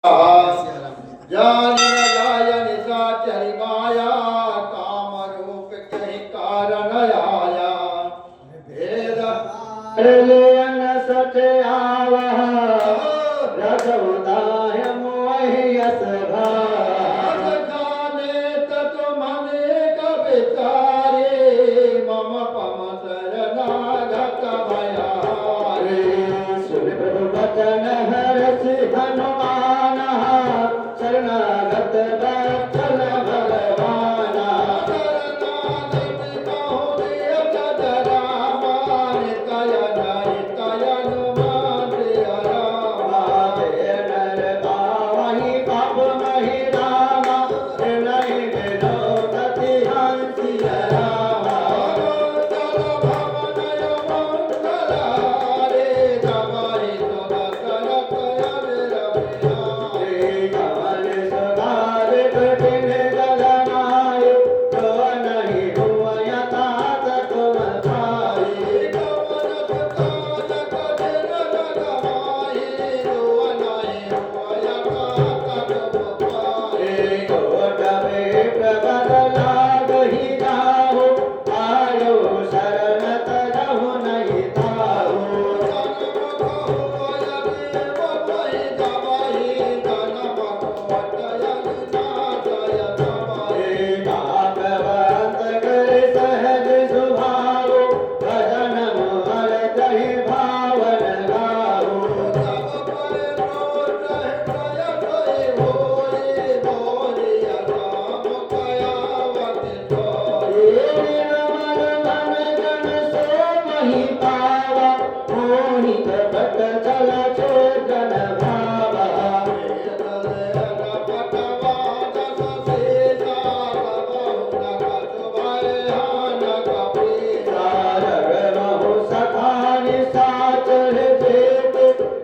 जाय निशाचरी माया काम रूप कहि कारण आया भेद लेन सठ आवह रघुदाय मोहि यस भाव खाने तत्व मने कवितारे मम पम शरणागत भयारे सुन प्रभु वचन हरसि हनुमान शरणागत वत्सल भगवाना शरणागत बहुरिय तदरामा नितयन नितयन माते रामा नर पावहि पाप महि रामा नहीं विनोदति हंसि रामा कमल सुधार कठिन गगनाय जो नहीं हुआ यथात तुम भाई कोट में प्रबल लागहि जाहु आयो शरण तरहु नहीं ताहु भागवत कर सहज सुभाव भजन मोहर कहि भावन गाहु निर्मल मन जन सो महि पावा मोहि कपट चल चोदन भावा सारग महु सखानि साचर देत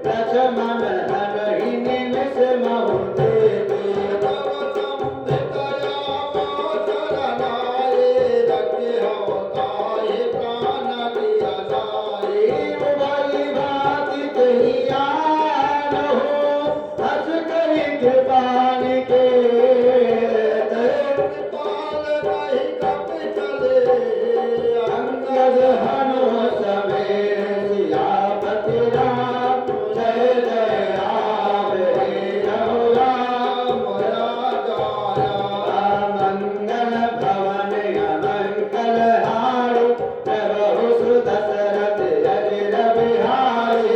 लक्ष्मण हरहि निमिष महु देत उभय भाति कहि आनहु हस कहि कृपानि के अंगद हनु समेत सियापति राम जय जय राम हे रघुराम मंगल भवन अमंगल हारु प्रभु सुत दशरथ अजिर बिहारी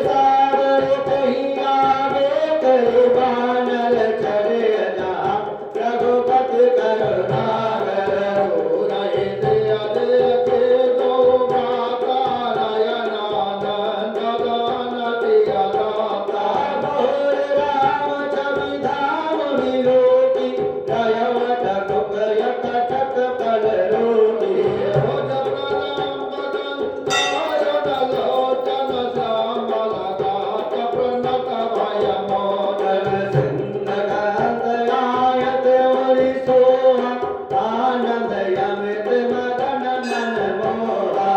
सागर कहीं आगे कहीं बानर चले जा रघुपति करुणाकर मोर राम छवि धाम विलोकी जयवत कुपय कटक पल रोटी मोदन सिंहगंध आयत उरि सोहा आनंद यमित मदन मन मोहा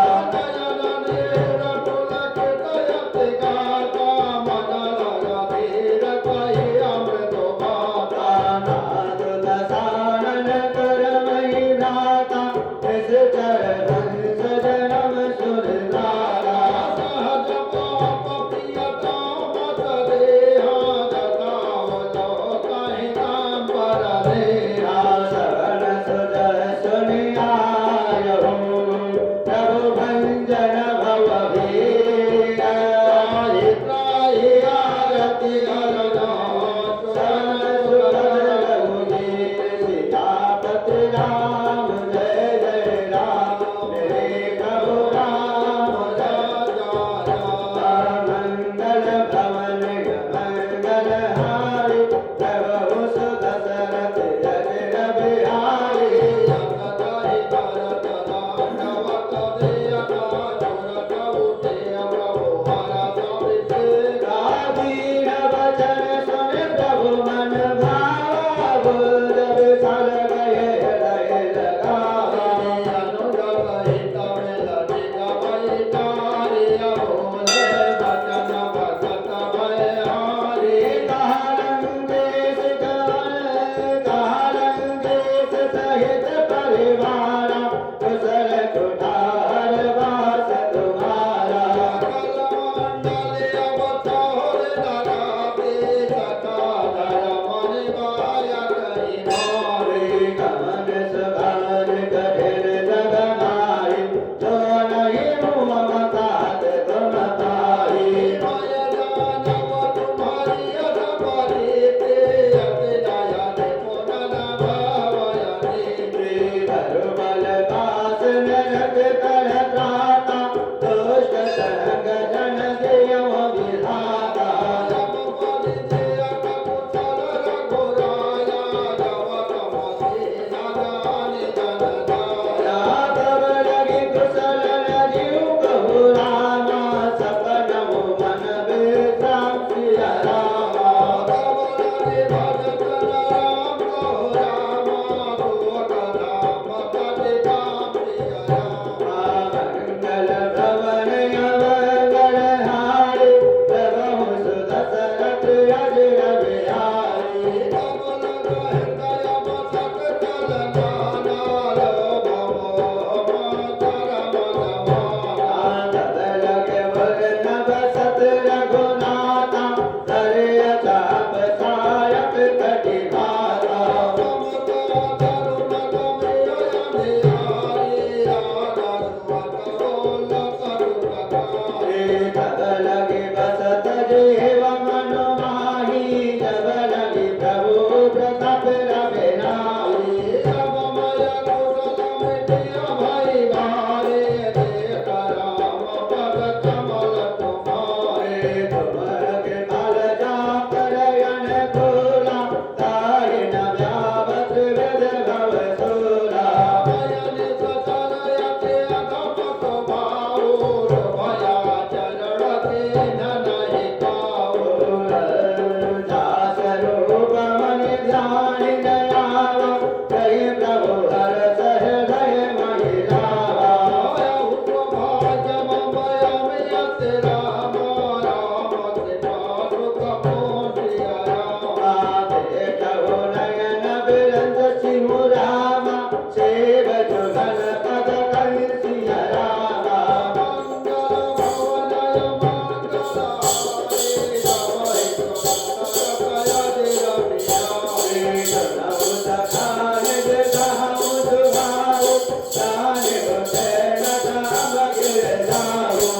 नाथ दसानन कर मही भ्राता इस चर हंस जनम सुर धारा शरण सुज सुनि आयहु प्रभु भंजन भव भीर आरति शरण सुर रघुवीर सियापति राम जय जय राम नरक कर त्राता दुष्ट संग जन देव विधाता राघव लगी कुशल न जीव कहु रामा सपनहु मन विश्राम सिया रामा मंगल भवन अवगण हारे प्रभु सुदशरथ अजय बिहारी तब लगे वरन बसत रघुनाथा धरे अताप सायक कटि भाता तब लगे बसत जेव मनु माही जब लगे प्रभु प्रताप रवे नाही तुमके बल जा परयन खोला ताहि न व्यावत वेद भव सोला दास रूप मनि ध्यान दयावा कहि प्रभु हरस हृदय महिलावा देखो नयन बिरंद सिंह रामा सेव जुगल पद कहि सिया रामा नमो सखान जगहु दुहाओ जाने गोसेन धाम गिर जाओ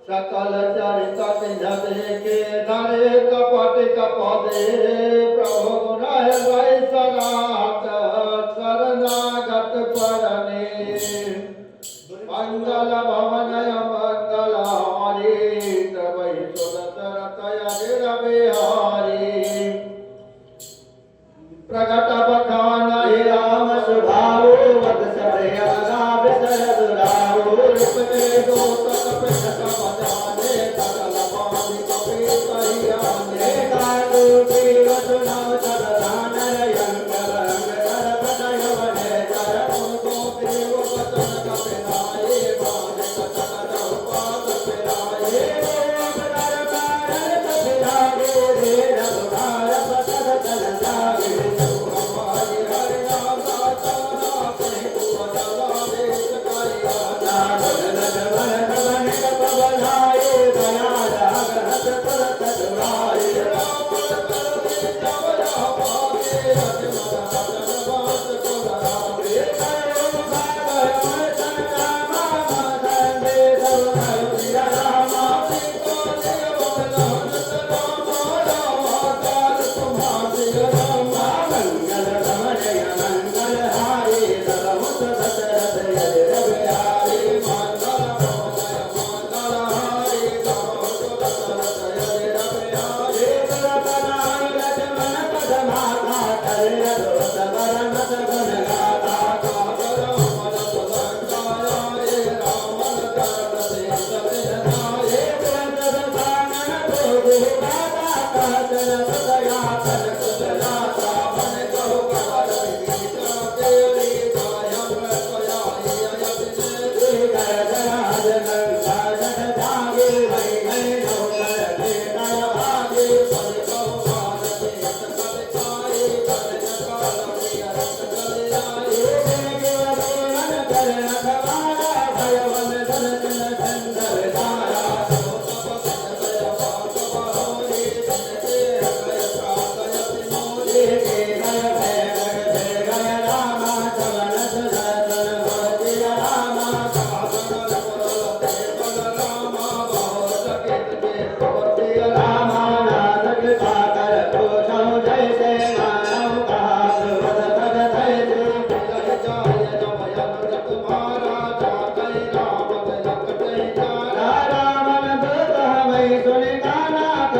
सकल चरित सिंधे के धरे कपट कपदे प्रभु गुण है सनात शरणागत परने मंगल भवनय मंगल हरि तवै सुदसरतय बिहारी प्रगट बखान हे राम स्वभाव वत्स प्रियगा विसर दुराव रूप के दोत कपित कपजाने सकल पावि कपि कहियाने कालु की वसुना सरदान यंकर अंग कर पटय वने कर उनको देव वचन कपिनाए बाण कटक उपात पिराए कर कारण कपिरागे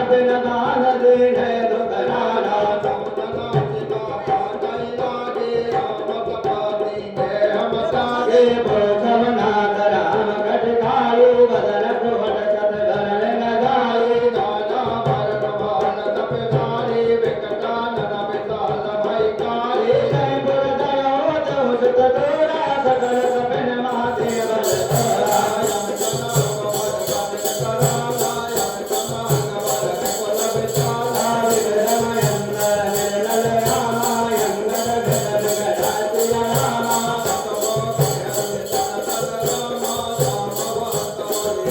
बिन दान दीने दुखराना समदनाची माता जय लागे राम कपाती के हम सागे भोजवनाथ राम कटकायु बदन कुवट सतगण लगाई नाना भरत भान तपधारी विकटानन विशाल भयकारी जय गुर दयो जो सुत तोरा सकल कपिन महादेव तोरा यम जना भवन कपिन कराला यम जना नवर कुल विशाला विरमयंदर निर्मल रामा यंगर गदर गदाति रामा ततो विहर तन रामा सामवंत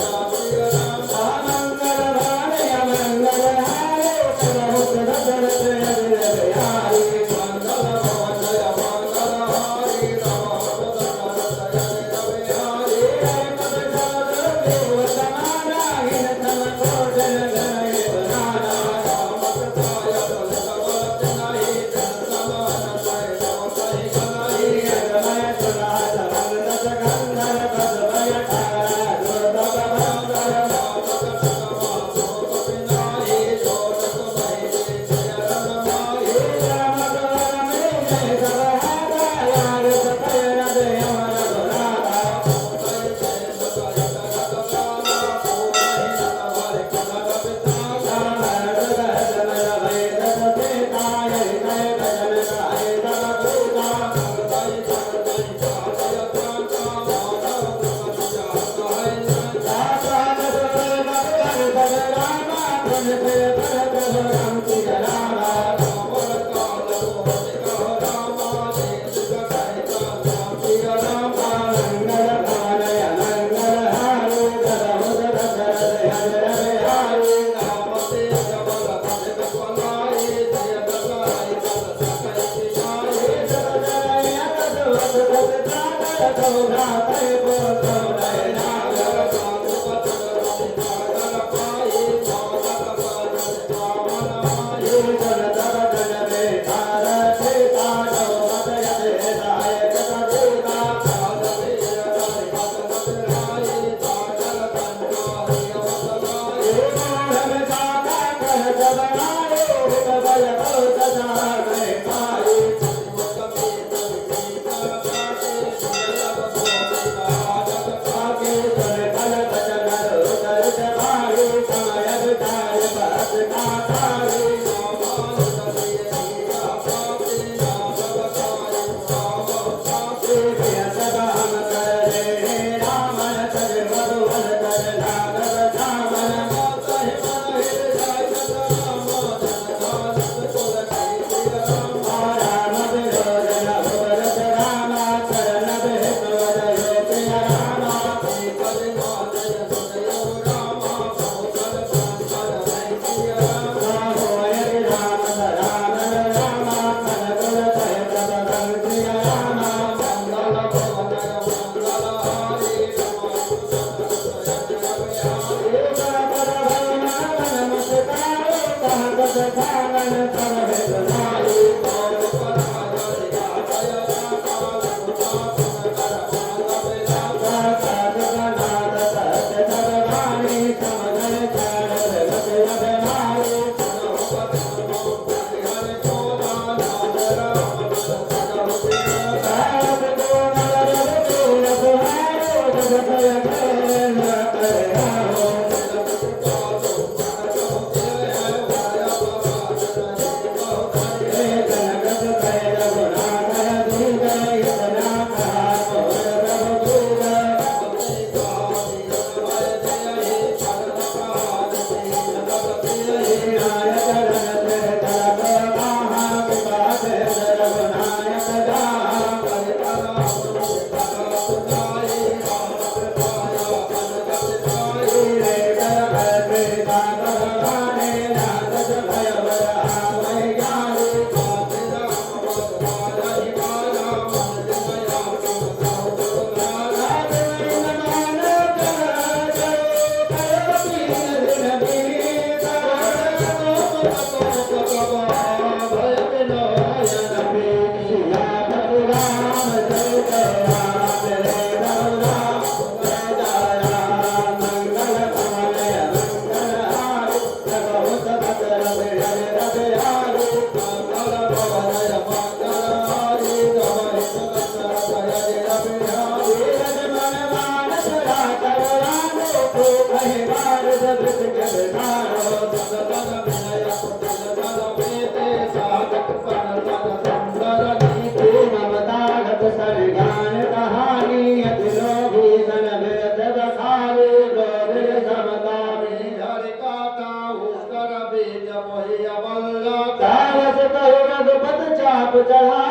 याति रामा मंगल भाय मंगल हाय सर्वभूत दशरथ विरयाई मंगल भवन जय मंगल हारी राम पद जय रविहारी जय पद सागर देव समाना हिन तम कोटन गणय बनाना रामत पाय बल सबल तनाहि जन समान जय जव सहि गनाहि अगमय सुनाथ मंगल गंधर पद भय ठारा दुर्लभ बंदर रामत समा शोक पिनाहि शोक भय जय रमनाहि रामत वरमे जय सवहारा यार सपय रदे अमर गुणारा जय जय सतय करत रामा पूर्णहि नवर कुलर पितासा भरत दशमल भय दस सीताय जय भजन गाय तब पूजा जय जय जातय प्रांता माधव प्रपंच जात है दाता दशरथ मकर पद रामा पुन पे भरत राम की रामा रावण काल मोहि कहो रामा देश जगै राम की रामा मंगल भानय मंगल हारो करहुत दशरथ हर बिहारी राम तेज बल भज कपलाई जय दसाई बल सकै सिनाई जब जय अगद वस वस सागर गौरातय पुत्र नय नागर साधु वचन रवि सागर पाई मानव बल पावन माई जन तब जन बेकार सीता जव मत यदे दायक सदेता काल वीर हरि भक्त बसराई सागर कंठारि अवसराई मोहन जाता कह जब नायो हित बल बहुत जागै पाई मुख में गीता गाते दुर्लभ भोजि महाजग पाके जन कल बचन उतर जमाई समय विचार बस कातारी सामान सभी हीरा पाते राघव कायु राम पाते सदा हम कर रे रामन सज मधुवन कर राघव धामन कहि मन हृदय सदा राम जन दानत कुल कीर्ति राम राम विरोधन भरत रामा शरण भेट वजयो प्रिय रामा पद मातय सुनयो रामा बहुतल संकर भय प्रिय रामा होय राम सरानन रामा कनकुल भय प्रभवं प्रिय रामा मंगल भवनय मंगल हारी रमायु सतत रविहारी कर पर भवन नमस्कारो कहत खानन तब हेत नाई कौन पराजय गाजय रामा रघुनाथन कर माधव रामा साधुनाथ सत्य सर्वाणि समगण चार जगत अभिमानी मनोपत मनोपति हरि चोरा नाम राम सगम प्रिय साध को नगर रघुकुल सुहारो जगत अखेन करे राहो जगत कालो मनत मुझे है माया भवान नहीं बहुत हे जनगत कह रघुनाथ दूत इतना कहा तोर प्रभु दूत अपने गादि भय जय हे भरत काल दीन तब प्रिय हे नायक रन ते तलब कहा कृपा से रघुनायक जहाँ कर राम कथा सुनाई राम कृपाया अनगत पाई रे कर कृपा भगवाने नागत भय वर आवै ज्ञानी काते राम पद मारहि मारा मन जमया तुम कहो दुर्गारा दिन मान कर दिन बीत भय विनोयन सिया राम जय जय राम रे राम जय जय राम मंगल भवनय मंगल हारी जगदारो सदन विनय कुटिल जन प्रीति साधक पण सन सुंदर नीति ममतागत सर्गान कहानी अति लोभी सन विरत बसारे गोविल समतामी हरि काता उत्तर बीज मोहि अवल्लभ तावस कहु रघुपत चाप चढ़ा